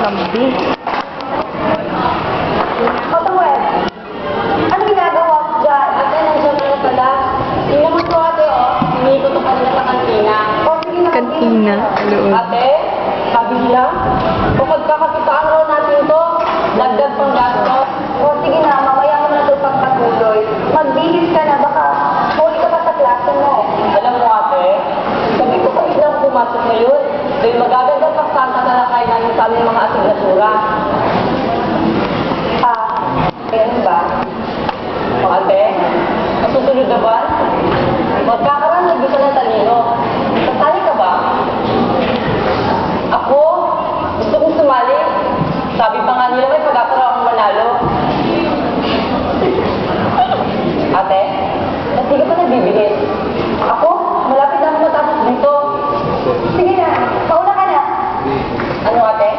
Lambi. Samuel, ano ginagawa ko dyan? Ate, nandiyan ka na pala. Tingnan mo to, ate, oh. Hinihikot ko kanina sa kantina. O, sige na. Kantina, loob. Ate, sabi nila, kung magkakakitaan raw natin to, dagdag pang gastos. O, sige na, mamaya mo na ito pagpatuloy. Magbihis ka na, baka huli ka pa sa klase mo. Alam mo, ate, sabi ko sa biglang pumasok ngayon, dahil magaganda pa saan tatalakay namin sa aming mga asignatura. Ganun ba? Ate, masusunod na ba? Magkakaroon na dito ng talino. Sasali ka ba? Ako? Gusto kong sumali. Sabi pa nga nila may pagkakaroon akong manalo. Ate, hindi ka pa nagbibigay. Ako? Malapit na ako matapos dito. Sige na, pauna ka na. Ano ate?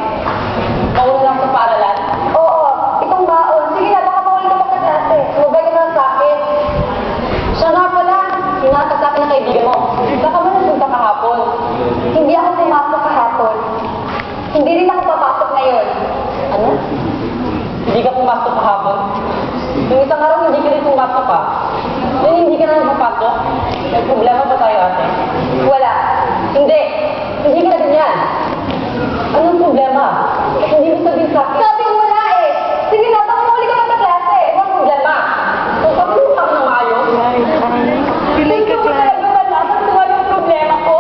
Pauna lang sa paaralan? Oo, itong baon. Sige na, baka mawali ka pa sa klase. Sumabay ka na sa akin. Siya nga pala, sinasa sa akin ng kaibigan mo. Baka mo nasunta kahapon. Hindi ako pumasok kahapon. Hindi rin ako papasok ngayon. Ano? Hindi ka pumasok kahapon? Yung isang araw hindi ka rin pumasok pa. Yung hindi ka na napapasok? May problema ba tayo ate? Wala. Hindi. Hindi ka na ganyan. Anong problema? Hindi mo sabihin sa akin. Sabi ko wala eh. Sige na, baka muli ka pa sa klase. Anong problema? Kung kapulong ako ng maayos. Pilay ka, Hindi ko Clyde. talaga malaman kung ano yung problema ko.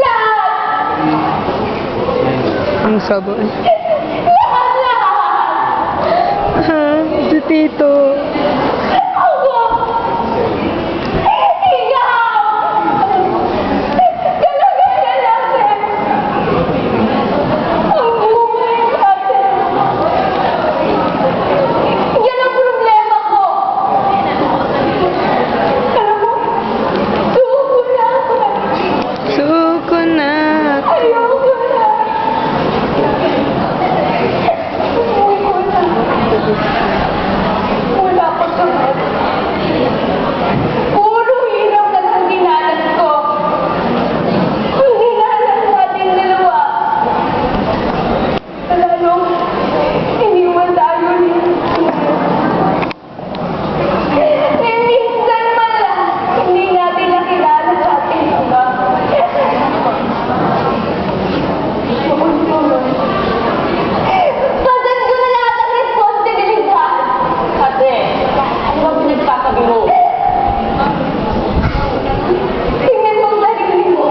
Lahat! Ang sabon. Lahat! Si Tito. Ako! Ikaw! Ganun-ganyan natin! Ang buhay natin! Yan ang problema ko! Alam mo, suko na ako! Suko na. Ayoko na! Umuwi ko na! Wala pa sagot. Puro hirap na ang dinanas ko. Ang dinanas natin dalawa. Lalong, iniwan tayo ni minsan man lang, hindi natin nakilala sa ating ama. Pagod ko na lahat ang responsibilidad. Ate, ano ba pinagsasabi mo? Tingnan mo ang sarili mo.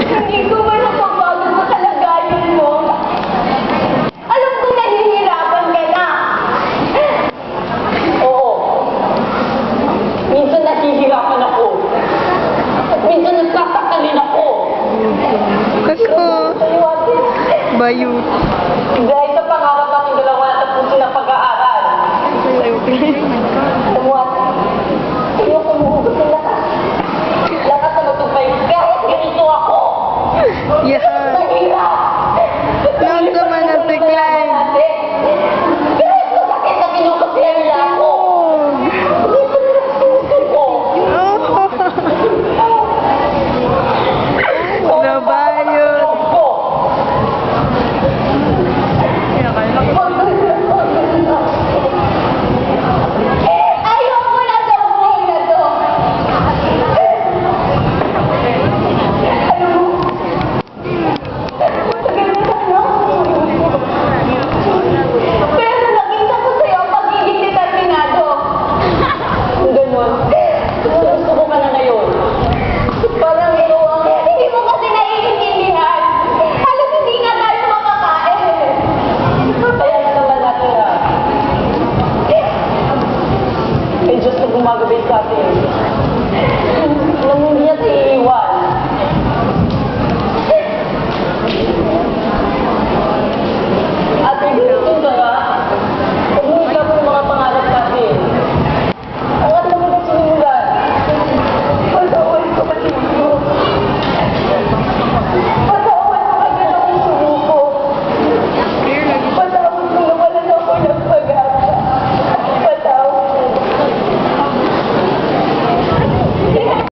Hindi ko man napapagod sa kalagayan mo. Alam ko nahihirapan ka na. Oo. Minsan nahihirapan ako. At minsan nagkakatalin ako. Kako. Sa'yo, ate. Bayut.